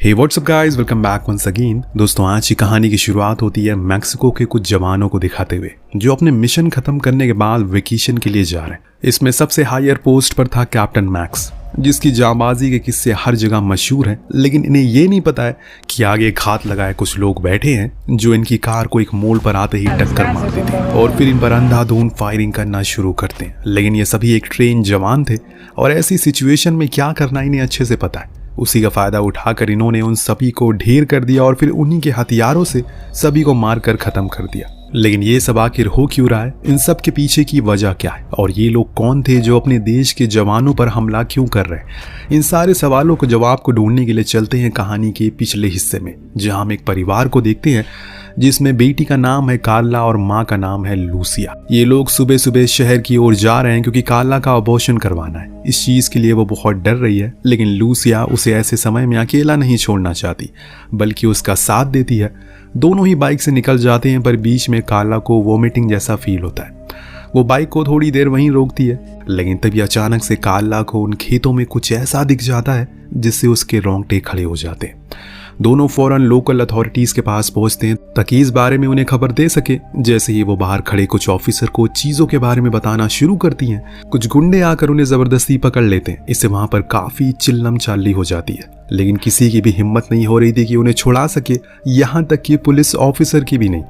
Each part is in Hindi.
हे what's up guys, welcome back once again. दोस्तों, आज की कहानी की शुरुआत होती है मैक्सिको के कुछ जवानों को दिखाते हुए जो अपने मिशन खत्म करने के बाद वेकेशन के लिए जा रहे हैं। इसमें सबसे हायर पोस्ट पर था कैप्टन मैक्स, जिसकी जांबाजी के किस्से हर जगह मशहूर हैं। लेकिन इन्हें ये नहीं पता है कि आगे घात लगाए कुछ लोग बैठे हैं जो इनकी कार को एक मोड़ पर आते ही टक्कर मार देते हैं और फिर इन पर अंधाधुंध फायरिंग करना शुरू करते हैं। लेकिन ये सभी एक ट्रेन जवान थे और ऐसी सिचुएशन में क्या करना इन्हें अच्छे से पता है। उसी का फायदा उठाकर इन्होंने उन सभी को ढेर कर दिया और फिर उन्हीं के हथियारों से सभी को मारकर खत्म कर दिया। लेकिन ये सब आखिर हो क्यों रहा है? इन सब के पीछे की वजह क्या है? और ये लोग कौन थे जो अपने देश के जवानों पर हमला क्यों कर रहे हैं? इन सारे सवालों को जवाब को ढूंढने के लिए चलते हैं कहानी के पिछले हिस्से में, जहां हम एक परिवार को देखते हैं जिसमें बेटी का नाम है कार्ला और माँ का नाम है लूसिया। ये लोग सुबह सुबह शहर की ओर जा रहे हैं क्योंकि कार्ला का अबॉर्शन करवाना है। इस चीज के लिए वो बहुत डर रही है, लेकिन लूसिया उसे ऐसे समय में अकेला नहीं छोड़ना चाहती बल्कि उसका साथ देती है। दोनों ही बाइक से निकल जाते हैं, पर बीच में कार्ला को वोमिटिंग जैसा फील होता है। वो बाइक को थोड़ी देर वहीं रोकती है, लेकिन तभी अचानक से कार्ला को उन खेतों में कुछ ऐसा दिख जाता है जिससे उसके रोंगटे खड़े हो जाते हैं। दोनों फौरन लोकल अथॉरिटीज के पास पहुंचते हैं ताकि इस बारे में उन्हें खबर दे सके। जैसे ही वो बाहर खड़े कुछ ऑफिसर को चीजों के बारे में बताना शुरू करती हैं, कुछ गुंडे आकर उन्हें जबरदस्ती पकड़ लेते हैं। इससे वहां पर काफी चिल्लम चाली हो जाती है, लेकिन किसी की भी हिम्मत नहीं हो रही थी कि उन्हें छुड़ा सके, यहाँ तक कि पुलिस ऑफिसर की भी नहीं।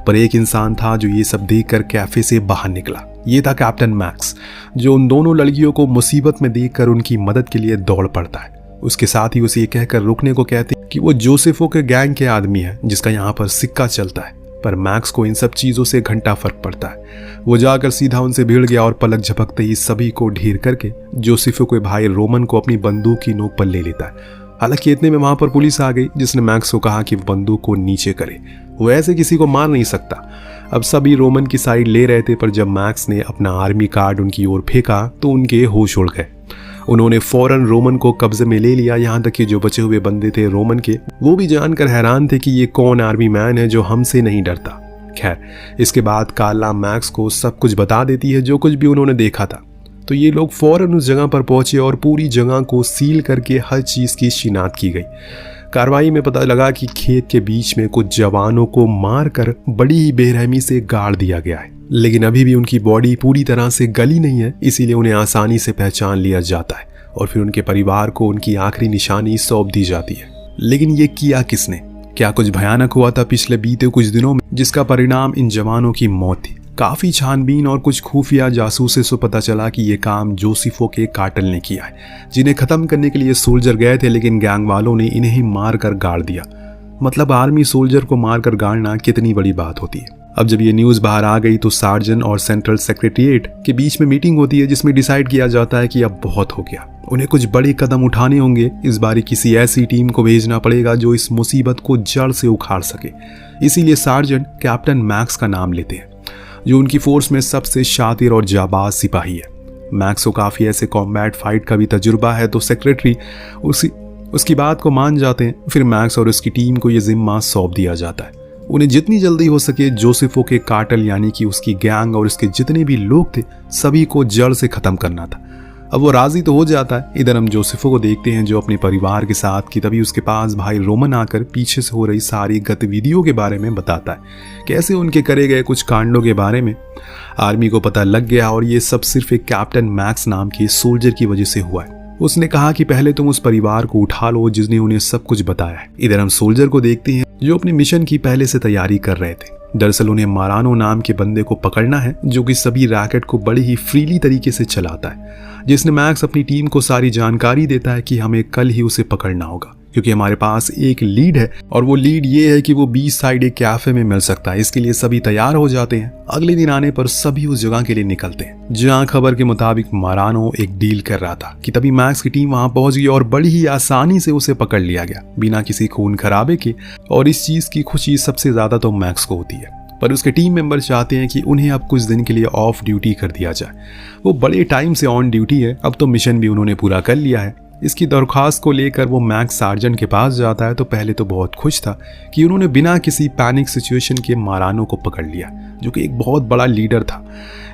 पर एक इंसान था जो ये सब देखकर कैफे से बाहर निकला। ये था कैप्टन मैक्स, जो उन दोनों लड़कियों को मुसीबत में देखकर उनकी मदद के लिए दौड़ पड़ता है। उसके साथ ही उसे ये कहकर रुकने को कहते हैं कि वो जोसेफो के गैंग के आदमी है जिसका यहाँ पर सिक्का चलता है। पर मैक्स को इन सब चीजों से घंटा फर्क पड़ता है। वो जाकर सीधा उनसे भिड़ गया और पलक झपकते ही सभी को ढेर करके जोसेफो के भाई रोमन को अपनी बंदूक की नोक पर ले लेता है। हालांकि इतने में वहां पर पुलिस आ गई, जिसने मैक्स को कहा कि बंदूक को नीचे करे, वो ऐसे किसी को मार नहीं सकता। अब सभी रोमन की साइड ले रहे थे, पर जब मैक्स ने अपना आर्मी कार्ड उनकी ओर फेंका तो उनके होश उड़ गए। उन्होंने फौरन रोमन को कब्जे में ले लिया। यहाँ तक कि जो बचे हुए बंदे थे रोमन के, वो भी जानकर हैरान थे कि ये कौन आर्मी मैन है जो हमसे नहीं डरता। खैर, इसके बाद कार्ला मैक्स को सब कुछ बता देती है जो कुछ भी उन्होंने देखा था। तो ये लोग फौरन उस जगह पर पहुंचे और पूरी जगह को सील करके हर चीज की शिनाख्त की गई। कार्रवाई में पता लगा कि खेत के बीच में कुछ जवानों को मारकर बड़ी ही बेरहमी से गाड़ दिया गया है, लेकिन अभी भी उनकी बॉडी पूरी तरह से गली नहीं है, इसीलिए उन्हें आसानी से पहचान लिया जाता है और फिर उनके परिवार को उनकी आखिरी निशानी सौंप दी जाती है। लेकिन ये किया किसने? क्या कुछ भयानक हुआ था पिछले बीते कुछ दिनों में जिसका परिणाम इन जवानों की मौत थी? काफी छानबीन और कुछ खुफिया जासूसे से पता चला कि ये काम जोसेफो के कार्टेल ने किया है, जिन्हें खत्म करने के लिए सोल्जर गए थे, लेकिन गैंग वालों ने इन्हें ही मार कर गाड़ दिया। मतलब आर्मी सोल्जर को मारकर गाड़ना कितनी बड़ी बात होती है। अब जब ये न्यूज़ बाहर आ गई तो सार्जन और सेंट्रल सेक्रेटरिएट के बीच में मीटिंग होती है, जिसमें डिसाइड किया जाता है कि अब बहुत हो गया, उन्हें कुछ बड़े कदम उठाने होंगे। इस बार किसी ऐसी टीम को भेजना पड़ेगा जो इस मुसीबत को जड़ से उखाड़ सके। इसीलिए सार्जन कैप्टन मैक्स का नाम लेते हैं, जो उनकी फोर्स में सबसे शातिर और जाबाज सिपाही है। मैक्स को काफ़ी ऐसे कॉम्बैट फाइट का भी तजुर्बा है, तो सेक्रेटरी उसकी बात को मान जाते हैं। फिर मैक्स और उसकी टीम को यह जिम्मा सौंप दिया जाता है। उन्हें जितनी जल्दी हो सके जोसेफो के कार्टेल यानी कि उसकी गैंग और उसके जितने भी लोग थे सभी को जड़ से खत्म करना था। अब वो राजी तो हो जाता है। इधर हम जोसेफो को देखते हैं जो अपने परिवार के साथ कि तभी उसके पास भाई रोमन आकर पीछे से हो रही सारी गतिविधियों के बारे में बताता है, कैसे उनके करे गए कुछ कांडों के बारे में आर्मी को पता लग गया और ये सब सिर्फ एक कैप्टन मैक्स नाम के सोल्जर की वजह से हुआ है। उसने कहा कि पहले तुम उस परिवार को उठा लो जिसने उन्हें सब कुछ बताया है। इधर हम सोल्जर को देखते हैं जो अपने मिशन की पहले से तैयारी कर रहे थे। दरअसल उन्हें मारानो नाम के बंदे को पकड़ना है जो कि सभी रैकेट को बड़े ही फ्रीली तरीके से चलाता है, जिसने मैक्स अपनी टीम को सारी जानकारी देता है कि हमें कल ही उसे पकड़ना होगा क्योंकि हमारे पास एक लीड है और वो लीड ये है कि वो बीच साइड एक कैफे में मिल सकता है। इसके लिए सभी तैयार हो जाते हैं। अगले दिन आने पर सभी उस जगह के लिए निकलते हैं जहां खबर के मुताबिक मारानो एक डील कर रहा था कि तभी मैक्स की टीम वहां पहुंच गई और बड़ी ही आसानी से उसे पकड़ लिया गया बिना किसी खून खराबे के। और इस चीज की खुशी सबसे ज्यादा तो मैक्स को होती है, पर उसके टीम मेंबर चाहते हैं कि उन्हें अब कुछ दिन के लिए ऑफ ड्यूटी कर दिया जाए। वो बड़े टाइम से ऑन ड्यूटी है, अब तो मिशन भी उन्होंने पूरा कर लिया है। इसकी दरख्वास्त को लेकर वो मैक्स सार्जन के पास जाता है। तो पहले तो बहुत खुश था कि उन्होंने बिना किसी पैनिक सिचुएशन के मारानो को पकड़ लिया, जो कि एक बहुत बड़ा लीडर था।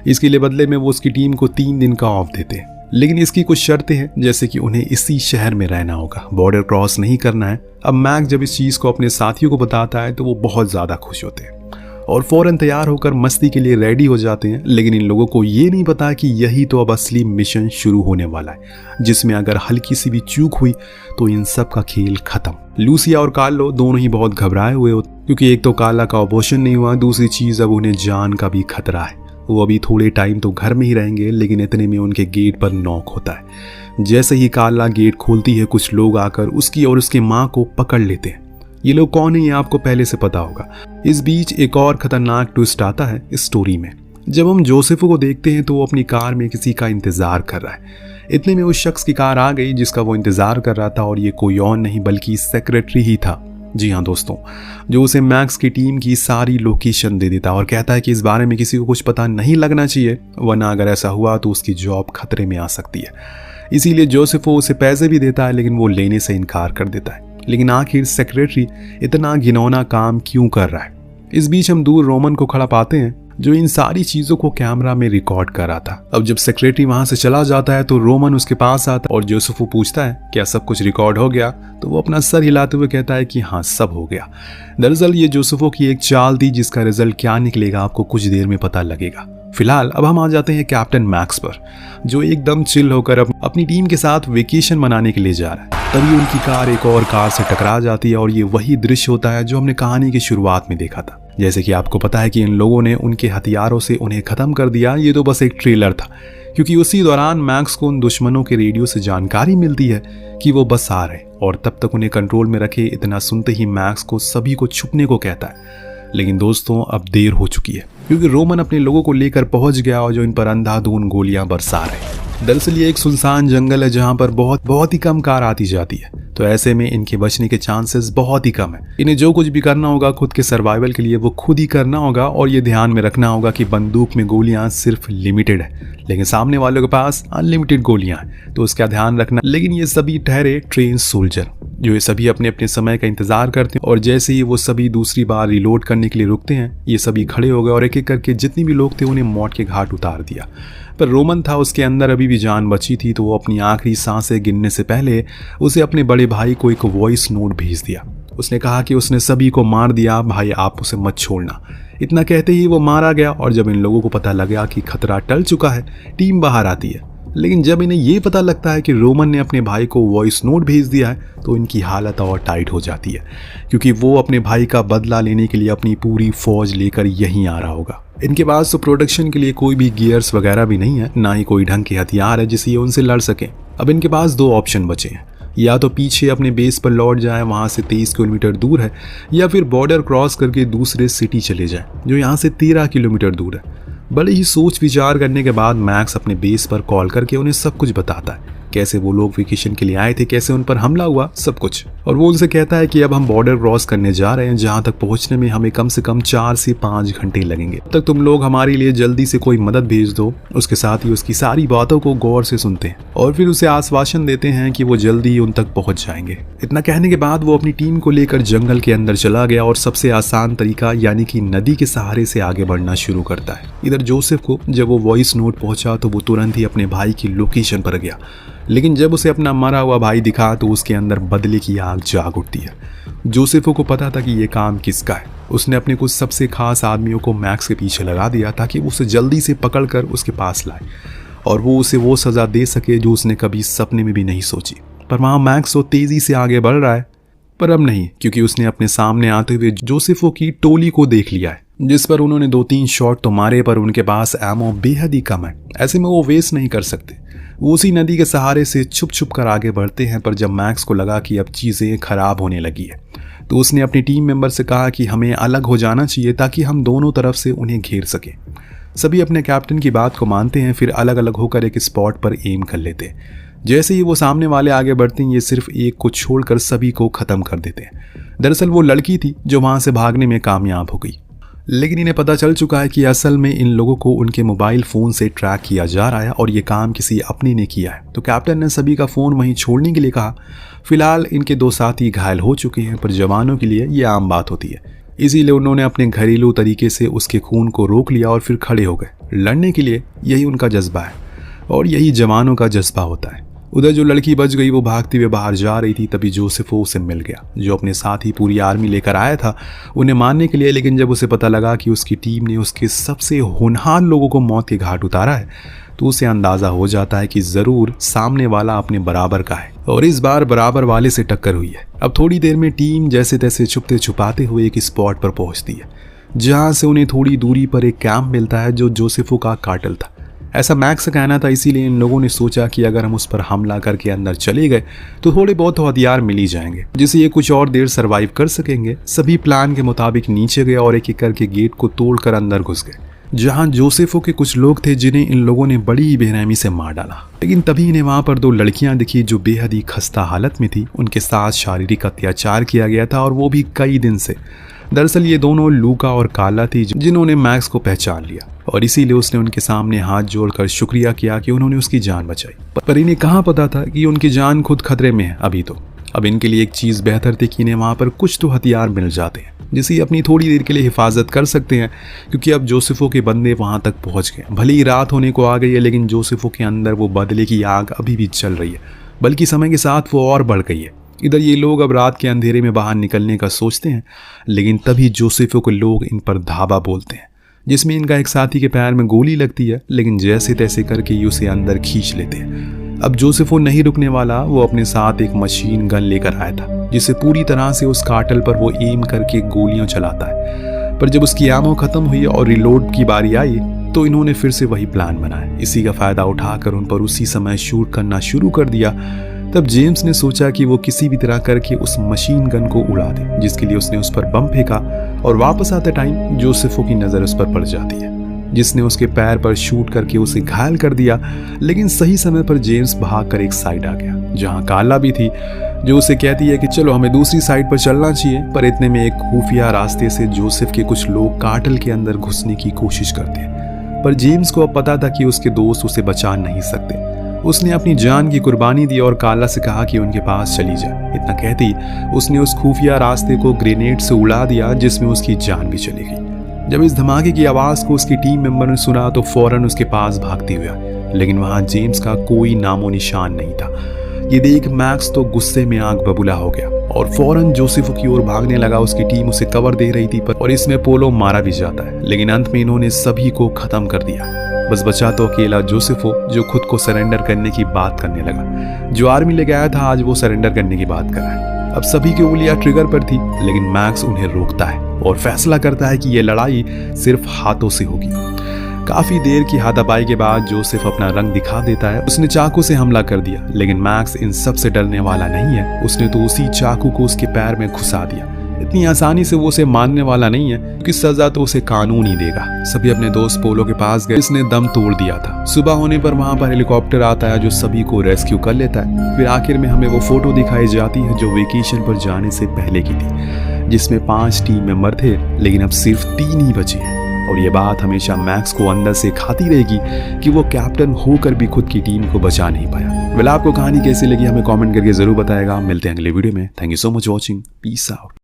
इसके लिए बदले में वो उसकी टीम को 3 दिन का ऑफ देते हैं। लेकिन इसकी कुछ शर्तें हैं, जैसे कि उन्हें इसी शहर में रहना होगा, बॉर्डर क्रॉस नहीं करना है। अब मैक्स जब इस चीज़ को अपने साथियों को बताता है तो वो बहुत ज़्यादा खुश होते हैं और फौरन तैयार होकर मस्ती के लिए रेडी हो जाते हैं। लेकिन इन लोगों को ये नहीं पता कि यही तो अब असली मिशन शुरू होने वाला है, जिसमें अगर हल्की सी भी चूक हुई तो इन सब का खेल खत्म। लूसिया और कार्लो दोनों ही बहुत घबराए हुए होते, क्योंकि एक तो कार्ला का ऑपरेशन नहीं हुआ, दूसरी चीज़ अब उन्हें जान का भी खतरा है। वो अभी थोड़े टाइम तो घर में ही रहेंगे, लेकिन इतने में उनके गेट पर नॉक होता है। जैसे ही कार्ला गेट खोलती है, कुछ लोग आकर उसकी और उसकी माँ को पकड़ लेते हैं। ये लोग कौन है ये आपको पहले से पता होगा। इस बीच एक और खतरनाक ट्विस्ट आता है इस स्टोरी में। जब हम जोसेफो को देखते हैं तो वो अपनी कार में किसी का इंतजार कर रहा है। इतने में उस शख्स की कार आ गई जिसका वो इंतजार कर रहा था, और ये कोई और नहीं बल्कि सेक्रेटरी ही था। जी हाँ दोस्तों, जो उसे मैक्स की टीम की सारी लोकेशन दे देता और कहता है कि इस बारे में किसी को कुछ पता नहीं लगना चाहिए, वरना अगर ऐसा हुआ तो उसकी जॉब खतरे में आ सकती है। इसीलिए जोसेफो उसे पैसे भी देता है, लेकिन वो लेने से इनकार कर देता है। लेकिन आखिर सेक्रेटरी इतना घिनौना काम क्यों कर रहा है? इस बीच हम दूर रोमन को खड़ा पाते हैं, जो इन सारी चीजों को कैमरा में रिकॉर्ड कर रहा था। अब जब सेक्रेटरी वहां से चला जाता है तो रोमन उसके पास आता और जोसेफो पूछता है क्या सब कुछ रिकॉर्ड हो गया, तो वो अपना सर हिलाते हुए कहता है कि हाँ, सब हो गया। दरअसल ये जोसेफो की एक चाल थी, जिसका रिजल्ट क्या निकलेगा आपको कुछ देर में पता लगेगा। फिलहाल अब हम आ जाते हैं कैप्टन मैक्स पर, जो एकदम चिल होकर अपनी टीम के साथ वेकेशन मनाने के लिए जा रहा है। तभी उनकी कार एक और कार से टकरा जाती है, और ये वही दृश्य होता है जो हमने कहानी की शुरुआत में देखा था। जैसे कि आपको पता है कि इन लोगों ने उनके हथियारों से उन्हें खत्म कर दिया, ये तो बस एक ट्रेलर था, क्योंकि उसी दौरान मैक्स को उन दुश्मनों के रेडियो से जानकारी मिलती है कि वो बस आ रहे, और तब तक उन्हें कंट्रोल में रखे। इतना सुनते ही मैक्स को सभी को छुपने को कहता है। लेकिन दोस्तों अब देर हो चुकी है, क्योंकि रोमन अपने लोगों को लेकर पहुंच गया और जो इन पर अंधाधुंध गोलियां बरसा रहे। दरअसल ये एक सुनसान जंगल है जहां पर बहुत ही कम कार आती जाती है, तो ऐसे में इनके बचने के चांसेस बहुत ही कम है। इन्हें जो कुछ भी करना होगा खुद के सर्वाइवल के लिए वो खुद ही करना होगा, और ये ध्यान में रखना होगा कि बंदूक में गोलियां सिर्फ लिमिटेड है, लेकिन सामने वालों के पास अनलिमिटेड गोलियां हैं, तो उसका ध्यान रखना। लेकिन ये सभी ठहरे ट्रेन सोल्जर, जो ये सभी अपने अपने समय का इंतजार करते हैं, और जैसे ही वो सभी दूसरी बार रिलोड करने के लिए रुकते हैं, ये सभी खड़े हो गए और एक एक करके जितनी भी लोग थे उन्हें मौत के घाट उतार दिया। पर रोमन था, उसके अंदर अभी भी जान बची थी, तो वो अपनी आखिरी सांसें गिनने से पहले उसे अपने बड़े भाई को एक वॉइस नोट भेज दिया। उसने कहा कि उसने सभी को मार दिया, भाई आप उसे मत छोड़ना। इतना कहते ही वो मारा गया, और जब इन लोगों को पता लगा कि खतरा टल चुका है, टीम बाहर आती है। लेकिन जब इन्हें ये पता लगता है कि रोमन ने अपने भाई को वॉइस नोट भेज दिया है, तो इनकी हालत और टाइट हो जाती है, क्योंकि वो अपने भाई का बदला लेने के लिए अपनी पूरी फौज लेकर यहीं आ रहा होगा। इनके पास तो प्रोटेक्शन के लिए कोई भी गियर्स वगैरह भी नहीं है, ना ही कोई ढंग के हथियार है जिससे ये उनसे लड़ सके। अब इनके पास दो ऑप्शन बचे हैं, या तो पीछे अपने बेस पर लौट जाए, वहां से 23 किलोमीटर दूर है, या फिर बॉर्डर क्रॉस करके दूसरे सिटी चले जाए जो यहाँ से 13 किलोमीटर दूर है। बड़े ही सोच विचार करने के बाद मैक्स अपने बेस पर कॉल करके उन्हें सब कुछ बताता है, कैसे वो लोग वेकेशन के लिए आए थे, कैसे उन पर हमला हुआ, सब कुछ। और वो उनसे कहता है कि अब हम बॉर्डर क्रॉस करने जा रहे हैं, जहां तक पहुंचने में हमें कम से कम 4 से 5 घंटे लगेंगे। तब तक तुम लोग हमारे लिए जल्दी से कोई मदद भेज दो। उसके साथ ही उसकी सारी बातों को गौर से सुनते हैं और फिर उसे आश्वासन देते हैं कि वो जल्दी ही उन तक पहुंच जाएंगे। इतना कहने के बाद वो अपनी टीम को लेकर जंगल के अंदर चला गया और सबसे आसान तरीका यानी कि नदी के सहारे से आगे बढ़ना शुरू करता है। इधर जोसेफ को जब वो वॉइस नोट पहुंचा तो वो तुरंत ही अपने भाई की लोकेशन पर गया, लेकिन जब उसे अपना मरा हुआ भाई दिखा तो उसके अंदर बदले की आग जाग उठती है। जोसेफो को पता था कि ये काम किसका है। उसने अपने कुछ सबसे खास आदमियों को मैक्स के पीछे लगा दिया ताकि उसे जल्दी से पकड़कर उसके पास लाए और वो उसे वो सज़ा दे सके जो उसने कभी सपने में भी नहीं सोची। पर वहाँ मैक्स तो तेज़ी से आगे बढ़ रहा है, पर अब नहीं, क्योंकि उसने अपने सामने आते हुए जोसेफो की टोली को देख लिया है, जिस पर उन्होंने 2-3 शॉट तो मारे, पर उनके पास एमो बेहद ही कम है। ऐसे में वो वेस्ट नहीं कर सकते। वो उसी नदी के सहारे से छुप छुप कर आगे बढ़ते हैं। पर जब मैक्स को लगा कि अब चीज़ें खराब होने लगी है तो उसने अपनी टीम मेंबर से कहा कि हमें अलग हो जाना चाहिए ताकि हम दोनों तरफ से उन्हें घेर सकें। सभी अपने कैप्टन की बात को मानते हैं, फिर अलग अलग होकर एक स्पॉट पर एम कर लेते हैं। जैसे ही वो सामने वाले आगे बढ़ते हैं, ये सिर्फ एक को छोड़कर सभी को ख़त्म कर देते हैं। दरअसल वो लड़की थी जो वहाँ से भागने में कामयाब हो गई, लेकिन इन्हें पता चल चुका है कि असल में इन लोगों को उनके मोबाइल फ़ोन से ट्रैक किया जा रहा है और ये काम किसी अपने ने किया है। तो कैप्टन ने सभी का फ़ोन वहीं छोड़ने के लिए कहा। फिलहाल इनके 2 साथी घायल हो चुके हैं, पर जवानों के लिए ये आम बात होती है, इसीलिए उन्होंने अपने घरेलू तरीके से उसके खून को रोक लिया और फिर खड़े हो गए। लड़ने के लिए यही उनका जज्बा है। और यही जवानों का जज्बा होता है। उधर जो लड़की बच गई वो भागते हुए बाहर जा रही थी, तभी जोसेफो उसे मिल गया, जो अपने साथ ही पूरी आर्मी लेकर आया था उन्हें मारने के लिए। लेकिन जब उसे पता लगा कि उसकी टीम ने उसके सबसे होनहार लोगों को मौत के घाट उतारा है, तो उसे अंदाजा हो जाता है कि जरूर सामने वाला अपने बराबर का है, और इस बार बराबर वाले से टक्कर हुई है। अब थोड़ी देर में टीम जैसे तैसे छुपते छुपाते हुए एक स्पॉट पर पहुंचती है, जहां से उन्हें थोड़ी दूरी पर एक कैंप मिलता है जो जोसेफो का काटल था। ऐसा मैक्स का कहना था, इसीलिए इन लोगों ने सोचा कि अगर हम उस पर हमला करके अंदर चले गए तो थोड़े बहुत हथियार मिल ही जाएंगे, जिससे ये कुछ और देर सरवाइव कर सकेंगे। सभी प्लान के मुताबिक नीचे गए और एक एक करके गेट को तोड़कर अंदर घुस गए, जहां जोसेफो के कुछ लोग थे जिन्हें इन लोगों ने बड़ी बेरहमी से मार डाला। लेकिन तभी इन्हें वहां पर दो लड़कियां दिखी जो बेहद ही खस्ता हालत में थी। उनके साथ शारीरिक अत्याचार किया गया था, और वो भी कई दिन से। दरअसल ये दोनों लूका और काला थी, जिन्होंने मैक्स को पहचान लिया, और इसीलिए उसने उनके सामने हाथ जोड़कर शुक्रिया किया कि उन्होंने उसकी जान बचाई। पर इन्हें कहाँ पता था कि उनकी जान खुद खतरे में है अभी तो। अब इनके लिए एक चीज़ बेहतर थी कि इन्हें वहाँ पर कुछ तो हथियार मिल जाते हैं, जिसे अपनी थोड़ी देर के लिए हिफाजत कर सकते हैं, क्योंकि अब जोसेफो के बंदे वहाँ तक पहुँच गए। भले ही रात होने को आ गई है, लेकिन जोसेफो के अंदर वो बदले की आग अभी भी चल रही है, बल्कि समय के साथ वो और बढ़ गई है। इधर ये लोग अब रात के अंधेरे में बाहर निकलने का सोचते हैं, लेकिन तभी जोसेफो के लोग इन पर धावा बोलते हैं, जिसमें इनका एक साथी के पैर में गोली लगती है, लेकिन जैसे तैसे करके ये उसे अंदर खींच लेते हैं। अब जोसेफो नहीं रुकने वाला, वो अपने साथ एक मशीन गन लेकर आया था, जिसे पूरी तरह से उस काटल पर वो एम करके गोलियां चलाता है। पर जब उसकी आमो खत्म हुई और रिलोड की बारी आई, तो इन्होंने फिर से वही प्लान बनाया। इसी का फायदा उठाकर उन पर उसी समय शूट करना शुरू कर दिया। तब जेम्स ने सोचा कि वो किसी भी तरह करके उस मशीन गन को उड़ा दे, जिसके लिए उसने उस पर बम फेंका, और वापस आते टाइम जोसेफो की नज़र उस पर पड़ जाती है, जिसने उसके पैर पर शूट करके उसे घायल कर दिया। लेकिन सही समय पर जेम्स भागकर एक साइड आ गया, जहां काला भी थी, जो उसे कहती है कि चलो हमें दूसरी साइड पर चलना चाहिए। पर इतने में एक खुफिया रास्ते से जोसेफ के कुछ लोग काटल के अंदर घुसने की कोशिश करते हैं, पर जेम्स को अब पता था कि उसके दोस्त उसे बचा नहीं सकते। उसने अपनी जान की कुर्बानी दी और काला से कहा कि उनके पास चली जाए। इतना कहती उसने उस खुफिया रास्ते को ग्रेनेड से उड़ा दिया, जिसमें उसकी जान भी चली गई। जब इस धमाके की आवाज़ को उसकी टीम मेंबर ने सुना तो फौरन उसके पास भागते हुए, लेकिन वहां जेम्स का कोई नामो निशान नहीं था। ये देख मैक्स तो गुस्से में आग बबूला हो गया और फौरन जोसेफो की ओर भागने लगा। उसकी टीम उसे कवर दे रही थी, और इसमें पोलो मारा भी जाता है, लेकिन अंत में इन्होंने सभी को खत्म कर दिया। बस बचा तो अकेला जोसेफो, जो खुद को सरेंडर करने की बात करने लगा। जो आर्मी ले गया था आज वो सरेंडर करने की बात कर रहा है। अब सभी की उंगलियां ट्रिगर पर थी, लेकिन मैक्स उन्हें रोकता है और फैसला करता है कि यह लड़ाई सिर्फ हाथों से होगी। काफी देर की हाथापाई के बाद जोसेफ अपना रंग दिखा देता है। उसने चाकू से हमला कर दिया, लेकिन मैक्स इन सब से डरने वाला नहीं है। उसने तो उसी चाकू को उसके पैर में घुसा दिया। इतनी आसानी से वो उसे मारने वाला नहीं है, क्योंकि सजा तो उसे कानून ही देगा। सभी अपने दोस्त पोलो के पास गए, इसने दम तोड़ दिया था। सुबह होने पर वहां पर हेलीकॉप्टर आता है जो सभी को रेस्क्यू कर लेता है। फिर आखिर में हमें वो फोटो दिखाई जाती है जो वेकेशन पर जाने से पहले की थी, जिसमें 5 टीम मेंबर थे, लेकिन अब सिर्फ 3 ही बचे हैं। और ये बात हमेशा मैक्स को अंदर से खाती रहेगी कि वो कैप्टन होकर भी खुद की टीम को बचा नहीं पाया। वेल, आपको कहानी कैसी लगी हमें कमेंट करके जरूर बताएगा। मिलते हैं अगले वीडियो में। Thank you so much watching. Peace out.